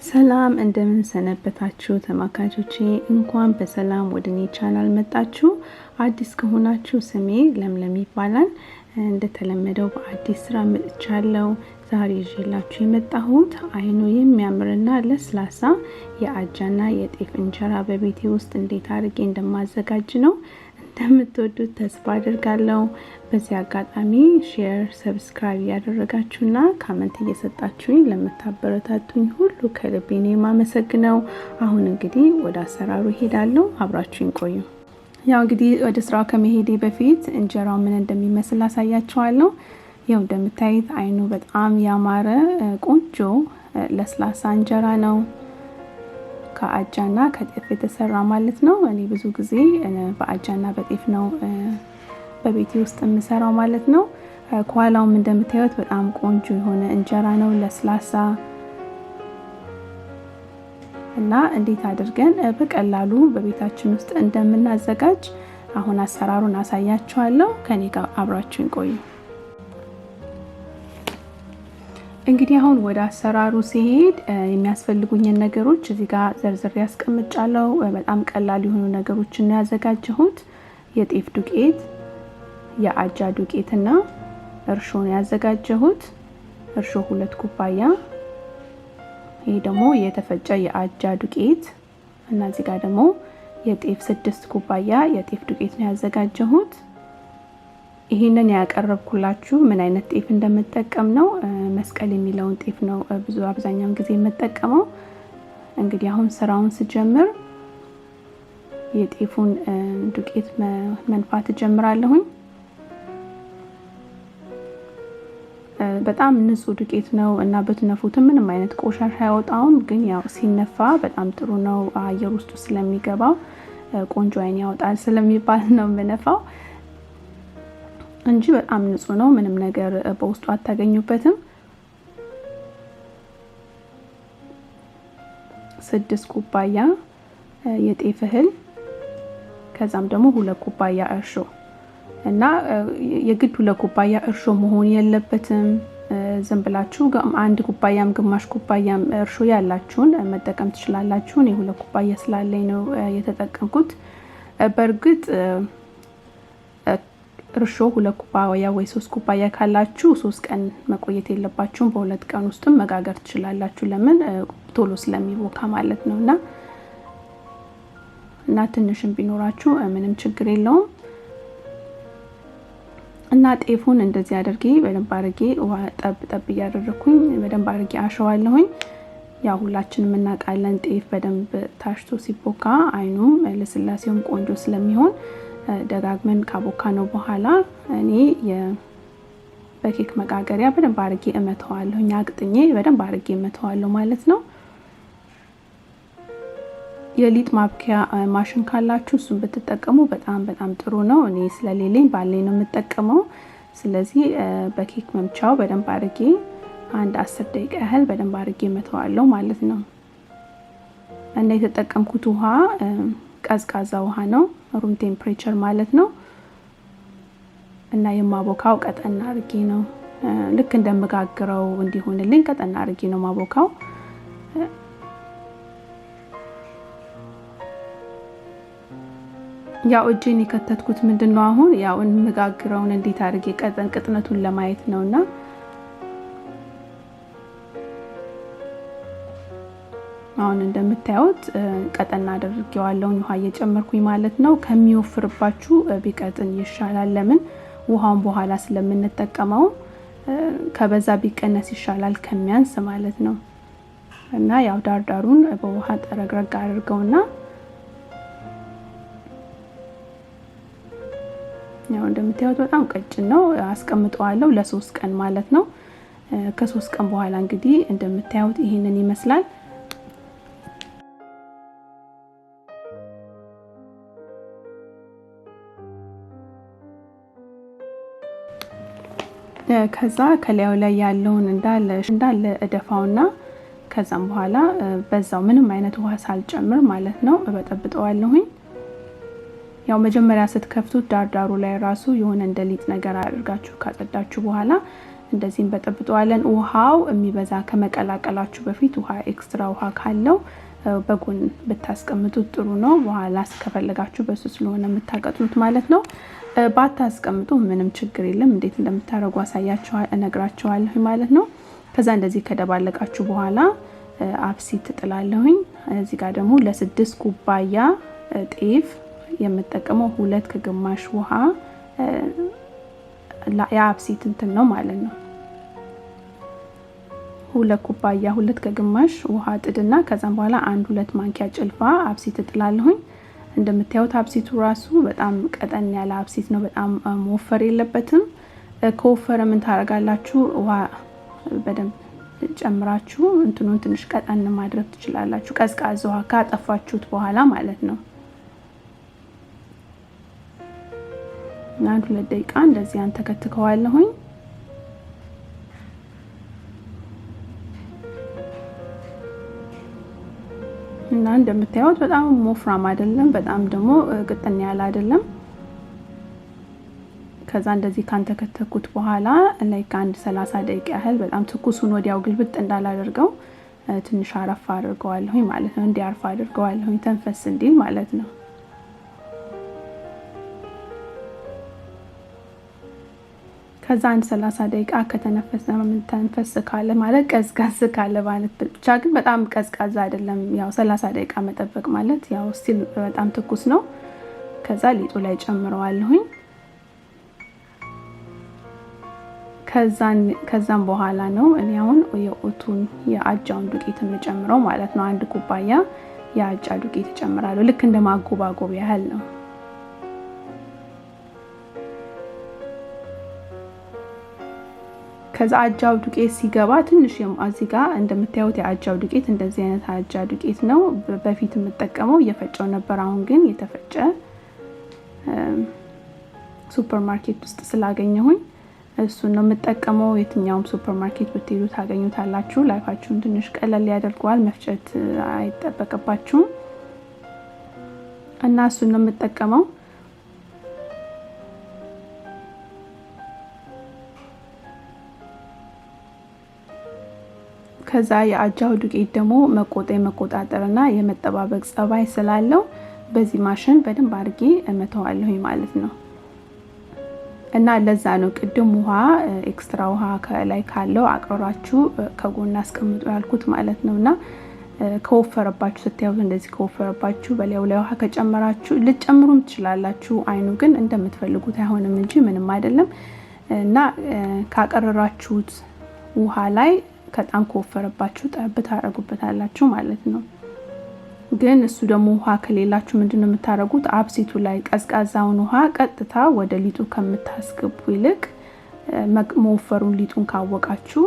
ሰላም እንደምን ሰነበታችሁ ተመልካቾቼ እንኳን በሰላም ወደኔ ቻናል መጣችሁ አዲስ ከሆናችሁ ስሜ ለምለም ይባላል እንደተለመደው በአዲስ ስራ መጥቻለሁ ዛሬ ይዤላችሁ የመጣሁት አይኑ የሚያምርና ለስላሳ የአጃና የጤፍ እንጀራ በቤቴ ውስጥ እንዴት አድርጌ እንደማዘጋጅ ነው እንደምትወዱት ተስፋ አደርጋለሁ በዚህ አጋጣሚ ሼር ሰብስክራይብ ያደረጋችሁና ኮሜንት እየሰጣችሁኝ ለምታበረታቱኝ ሁሉ ከልቤ ነው የማመሰግነው አሁን እንግዲህ ወደ አሰራሩ ሄዳለሁ አብራችሁኝ ቆዩ ያው እንግዲህ ወደ ስራው ከመሄዴ በፊት እንጀራው ምን እንደሚመስል አሳያችኋለሁ ያው እንደምታዩት አይኑ በጣም ያማረ ቆንጆ ለስላሳ እንጀራ ነው ከአጃና ከጤፍ የተሰራ ማለት ነው እኔ ብዙ ጊዜ በአጃና በጤፍ ነው በቤቴ ውስጥ የምሰራው ማለት ነው ኳላውም እንደምታዩት በጣም ቆንጆ የሆነ እንጀራ ነው ለስላሳ እና እንዴት አድርገን በቀላሉ በቤታችን ውስጥ እንደምናዘጋጅ አሁን አሰራሩን አሳያችኋለሁ ከኔ ጋር አብራችሁን ቆዩ እንግዲህ አሁን ወደ አሰራሩ ሲሄድ የሚያስፈልጉኝ ነገሮች እዚህ ጋር ዘርዝሬ ያስቀምጫለሁ በጣም ቀላል የሆኑ ነገሮችን ነው ያዘጋጀሁት የጤፍ ዱቄት የአጃ ዱቄትና እርሾ ነው ያዘጋጀሁት እርሾ 2 ኩባያ ይሄ ደግሞ የተፈጨ የአጃ ዱቄት እና እዚህ ጋር ደግሞ የጤፍ 6 ኩባያ የጤፍ ዱቄት ነው ያዘጋጀሁት ይሄንን ያቀርብኩላችሁ ምን አይነት ጤፍ እንደምጠቀም ነው መስቀል የሚለውን ጤፍ ነው ብዙ አብዛኛውን ጊዜ የምጠቀመው እንግዲህ አሁን ስራውን ስጀምር የጤፉን ዱቄት መንፋት ጀምራለሁኝ በጣም ንጹህ ዱቄት ነው እና በትነፉት ምንም አይነት ቆሻሻ ያወጣውም ግን ያው ሲነፋ በጣም ጥሩ ነው አየር ውስጥ ስለሚገባው ቆንጆ አይን ያወጣል ስለሚባል ነው የምነፋው እንጂ በጣም ንጹህ ነው ምንም ነገር በውስጡ አታገኙበትም 6 ኩባያ የጤፍ እህል ከዛም ደግሞ 2 ኩባያ እርሾ እና የግድ 2 ኩባያ እርሾ መሆን የለበትም ዝም ብላችሁ አንድ ኩባያም ግማሽ ኩባያም እርሾ ያላችሁን መጠቀም ትችላላችሁ እኔ 2 ኩባያ ስላለኝ ነው የተጠቀምኩት በርግጥ እርሾ 2 ኩባያ ወይ 3 ኩባያ ካላችሁ 3 ቀን መቆየት የለባችሁም በ2 ቀን ውስጥም መጋገር ትችላላችሁ ለምን ቶሎ ስለሚቦካ ማለት ነውና እና ትንሽም ቢኖራችሁ ምንም ችግር የለውም እና ጤፉን እንደዚህ አድርጌ በደንብ አድርጌ ውሃ ጠብ ያደረኩኝ በደንብ አድርጌ አሸዋለሁኝ ያው ሁላችንም እናውቃለን ጤፍ በደንብ ታሽቶ ሲቦካ አይኑም ለስላሴውም ቆንጆ ስለሚሆን ደጋግመን ካቦካ ነው በኋላ እኔ በኬክ መጋገሪያ በደንብ አድርጌ እመተዋለሁ አቅጥኜ በደንብ አድርጌ እመተዋለሁ ማለት ነው የሊጥ ማብኪያ ማሽን ካላችሁ እሱን ብትጠቀሙ በጣም ጥሩ ነው እኔ ስለሌለኝ ባለኝ ነው የምጠቀመው ስለዚህ በኬክ መምቻው በደንብ አድርጌ አንድ 10 ደቂቃ ያህል በደንብ አድርጌ እመተዋለሁ ማለት ነው እና የተጠቀምኩት ውሃ ቀዝቃዛ ውሃ ነው ሩም ቴምፕሬቸር ማለት ነው እና የማቦካው ቀጠና አድርጌ ነው ልክ እንደምጋግረው እንዲሆንልኝ ቀጠና አድርጌ ነው ማቦካው ያው እጄን የከተትኩት ምንድነው አሁን ያው እንመጋግረውን እንዴት አድርጌ ቅጥነቱን ለማየት ነውና አሁን እንደምታዩት ቀጠና አድርጌዋለሁ ውሃ እየጨመርኩኝ ማለት ነው ከሚወፍርባችሁ ቢቀጥን ይሻላል ለምን ውሃውን በኋላ ስለምንጠቀመው ከበዛ ቢቀነስ ይሻላል ከሚያንስ ማለት ነው እና ያው ዳርዳሩን በውሃ ጠረግረግ አድርገውና ያው እንደምታዩት በጣም ቀጭን ነው አስቀምጠዋለሁ ለ3 ቀን ማለት ነው ከ3 ቀን በኋላ እንግዲህ እንደምታዩት ይሄንን ይመስላል ከዛ ከላዩ ላይ ያለውን እንዳለ እደፋውና ከዛም በኋላ በዛው ምንም አይነት ውሃ ሳልጨምር ማለት ነው እበጠብጠዋለሁኝ ያው መጀመሪያ ስትከፍቱት ዳርዳሩ ላይ ራሱ የሆነ እንደሊጥ ነገር አድርጋችሁ ካጸዳችሁ በኋላ እንደዚህ እንበጠብጠዋለን። ውሃው የሚበዛ ከመቀላቀላችሁ በፊት ውሃ ኤክስትራ ውሃ ካለው በጎን ብታስቀምጡት ጥሩ ነው። በኋላ ከፈለጋችሁ በሱ ስለሆነ የምታቀጥሉት ማለት ነው። ባታስቀምጡ ምንም ችግር የለም። እንዴት እንደምታረጉ አሳያችኋለሁ፣ እነግራችኋለሁ ማለት ነው። ከዛ እንደዚህ ከደባለቃችሁ በኋላ አብሲት ጥላለሁኝ። እዚህ ጋር ደግሞ ለ6 ኩባያ ጤፍ የምጠቀመው 2 ከግማሽ ውሃ የአብሲት እንትን ነው ማለት ነው። 2 ኩባያ 2 ከግማሽ ውሃ ጥድና ከዛም በኋላ 1-2 ማንኪያ ጭልፋ አብሲት ጥላለሁኝ። እንደምታዩት አብሲቱ ራሱ በጣም ቀጠን ያለ አብሲት ነው። በጣም መወፈር የለበትም። ከወፈረ ምን ታረጋላችሁ? ውሃ በደንብ ጨምራችሁ እንትኑን ትንሽ ቀጠን ማድረግ ትችላላችሁ። ቀዝቃዛ ውሃ ካጠፋችሁት በኋላ ማለት ነው። እና 2 ደቂቃ እንደዚህ አንተከትከዋለሁኝ። እና እንደምታዩት በጣም ወፍራም አይደለም፣ በጣም ደግሞ ቅጥን ያለ አይደለም። ከዛ እንደዚህ ካንተከተኩት በኋላ ላይክ 30 ደቂቃ ያህል በጣም ትኩሱን ወዲያው ግልብጥ እንዳላደርገው ትንሽ አረፋ አድርገዋለሁኝ ማለት ነው። እንዲያርፍ አድርገዋለሁኝ ተንፈስ እንዲል ማለት ነው። ከዛ 30 ደቂቃ ከተነፈሰ ተንፈስ ካለ ማለት ቀዝቃዝ ካለ ማለት ብቻ፣ ግን በጣም ቀዝቃዛ አይደለም። ያው 30 ደቂቃ መጠበቅ ማለት ያው ስቲል በጣም ትኩስ ነው። ከዛ ሊጡ ላይ ጨምረዋለሁኝ። ከዛም በኋላ ነው እኔ አሁን የኦቱን የአጃውን ዱቄት የምጨምረው ማለት ነው። 1 ኩባያ የአጃ ዱቄት እጨምራለሁ። ልክ እንደ ማጎባጎብ ያህል ነው። ከዛ አጃው ዱቄት ሲገባ ትንሽ እዚህ ጋር እንደምታዩት የአጃው ዱቄት እንደዚህ አይነት አጃ ዱቄት ነው። በፊት የምጠቀመው እየፈጨው ነበር። አሁን ግን የተፈጨ ሱፐርማርኬት ውስጥ ስላገኘሁኝ እሱን ነው የምጠቀመው። የትኛውም ሱፐርማርኬት ብትሄዱ ታገኙታላችሁ። ላይፋችሁን ትንሽ ቀለል ያደርገዋል። መፍጨት አይጠበቅባችሁም። እና እሱን ነው የምጠቀመው። ከዛ የአጃው ዱቄት ደግሞ መቆጣጠርና የመጠባበቅ ጸባይ ስላለው በዚህ ማሽን በደንብ አድርጌ እመተዋለሁ ማለት ነው። እና ለዛ ነው ቅድም ውሃ ኤክስትራ ውሃ ከላይ ካለው አቅራራችሁ ከጎን አስቀምጡ ያልኩት ማለት ነውና ከወፈረባችሁ ስታዩት እንደዚህ ከወፈረባችሁ በላዩ ላይ ውሃ ከጨመራችሁ ልጨምሩም ትችላላችሁ። አይኑ ግን እንደምትፈልጉት አይሆንም እንጂ ምንም አይደለም። እና ካቀረራችሁት ውሃ ላይ ከጣም ከወፈረባችሁ ጠብ ታረጉበታላችሁ ማለት ነው። ግን እሱ ደግሞ ውሃ ከሌላችሁ ምንድነው የምታረጉት? አብሲቱ ላይ ቀዝቃዛውን ውሃ ቀጥታ ወደ ሊጡ ከምታስገቡ ይልቅ መወፈሩን ሊጡን ካወቃችሁ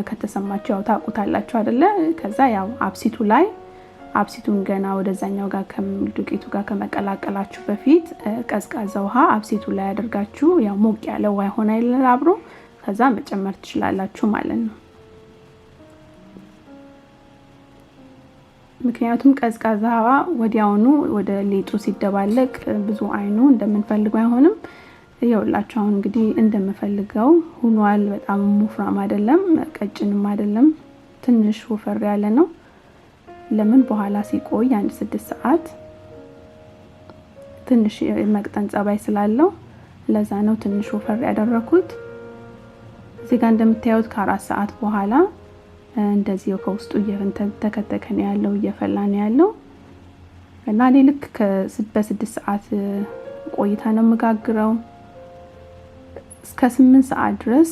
ከተሰማችሁ ያው ታቁታላችሁ አይደለ? ከዛ ያው አብሲቱ ላይ አብሲቱን ገና ወደዛኛው ጋር ከዱቄቱ ጋር ከመቀላቀላችሁ በፊት ቀዝቃዛ ውሃ አብሲቱ ላይ አድርጋችሁ ያው ሞቅ ያለ ውሃ ሆነ አይደል አብሮ ከዛ መጨመር ትችላላችሁ ማለት ነው። ምክንያቱም ቀዝቃዛ ውሃ ወዲያውኑ ወደ ሊጡ ሲደባለቅ ብዙ አይኑ እንደምንፈልገው አይሆንም። ይኸውላችሁ አሁን እንግዲህ እንደምፈልገው ሆኗል። በጣም ሙፍራም አይደለም፣ ቀጭንም አይደለም፣ ትንሽ ወፈር ያለ ነው። ለምን በኋላ ሲቆይ 6 ሰዓት ትንሽ መቅጠን ጸባይ ስላለው ለዛ ነው ትንሽ ወፈር ያደረኩት። እዚህ ጋር እንደምታዩት ከ4 ሰዓት በኋላ እንደዚህ ከውስጡ እየተከተከ ነው ያለው፣ እየፈላ ነው ያለው። እና እኔ ልክ በ6 ሰዓት ቆይታ ነው መጋግረው እስከ 8 ሰዓት ድረስ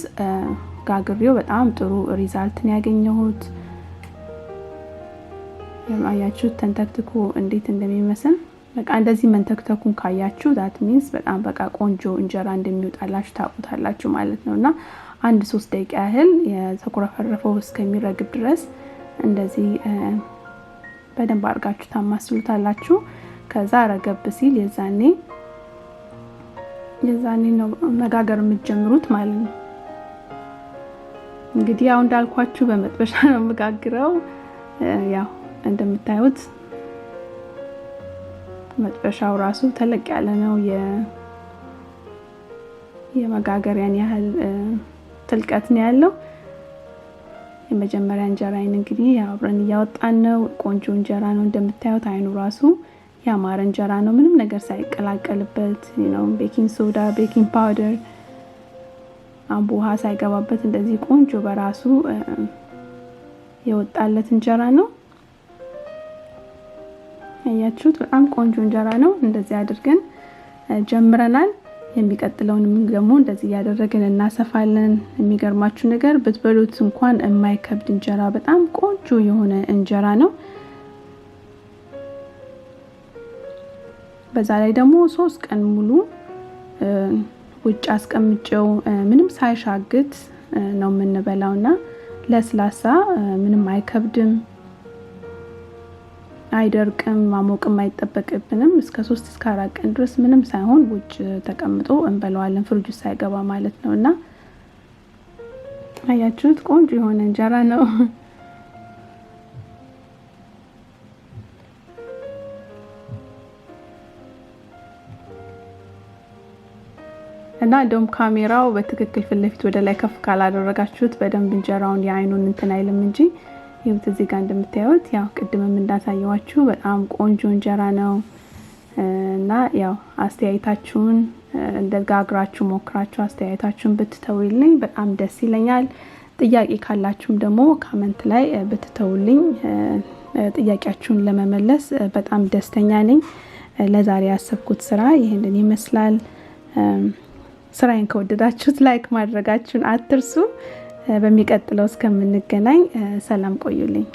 ጋግሬው በጣም ጥሩ ሪዛልት ነው ያገኘሁት። ያያችሁ ተንተክትኩ እንዴት እንደሚመስል በቃ እንደዚህ መንተክተኩን ካያችሁ that means በጣም በቃ ቆንጆ እንጀራ እንደሚወጣላችሁ ታውቁታላችሁ ማለት ነውና 1-3 ደቂቃ ያህል የተኮረፈረፈው እስከሚረግብ ድረስ እንደዚህ በደንብ አድርጋችሁ ታማስሉታላችሁ። ከዛ ረገብ ሲል የዛኔ ነው መጋገር የምትጀምሩት ማለት ነው። እንግዲህ ያው እንዳልኳችሁ በመጥበሻ ነው መጋግረው። ያው እንደምታዩት መጥበሻው ራሱ ተለቅ ያለ ነው። የመጋገሪያን ያህል ጥልቀት ነው ያለው። የመጀመሪያ እንጀራዬን እንግዲህ አብረን ያወጣን ነው። ቆንጆ እንጀራ ነው እንደምታዩት። አይኑ ራሱ ያማረ እንጀራ ነው ምንም ነገር ሳይቀላቀልበት ነው። ቤኪንግ ሶዳ፣ ቤኪንግ ፓውደር፣ ውሃ ሳይገባበት እንደዚህ ቆንጆ በራሱ የወጣለት እንጀራ ነው። አያችሁት? በጣም ቆንጆ እንጀራ ነው። እንደዚህ አድርገን ጀምረናል። የሚቀጥለውንም ደግሞ እንደዚህ ያደረግን እናሰፋለን። የሚገርማችሁ ነገር ብትበሉት እንኳን የማይከብድ እንጀራ በጣም ቆንጆ የሆነ እንጀራ ነው። በዛ ላይ ደግሞ 3 ቀን ሙሉ ውጭ አስቀምጬው ምንም ሳይሻግት ነው የምንበላውና ለስላሳ ምንም አይከብድም፣ አይደርቅም፣ ማሞቅም አይጠበቅብንም። እስከ 3 እስከ 4 ቀን ድረስ ምንም ሳይሆን ውጭ ተቀምጦ እንበላዋለን ፍሪጅ ውስጥ ሳይገባ ማለት ነውና አያችሁት? ቆንጆ የሆነ እንጀራ ነው። እና እንደውም ካሜራው በትክክል ፍለፊት ወደ ላይ ከፍ ካላደረጋችሁት በደንብ እንጀራውን የአይኑን እንትን አይልም እንጂ ይሁት እዚህ ጋር እንደምታዩት ያው ቅድምም እንዳሳየዋችሁ በጣም ቆንጆ እንጀራ ነው። እና ያው አስተያየታችሁን እንደጋግራችሁ ሞክራችሁ አስተያየታችሁን ብትተውልኝ በጣም ደስ ይለኛል። ጥያቄ ካላችሁም ደግሞ ኮሜንት ላይ ብትተውልኝ ጥያቄያችሁን ለመመለስ በጣም ደስተኛ ነኝ። ለዛሬ ያሰብኩት ስራ ይሄንን ይመስላል። ስራዬን ከወደዳችሁት ላይክ ማድረጋችሁን አትርሱ። በሚቀጥለው እስከምንገናኝ ሰላም ቆዩልኝ።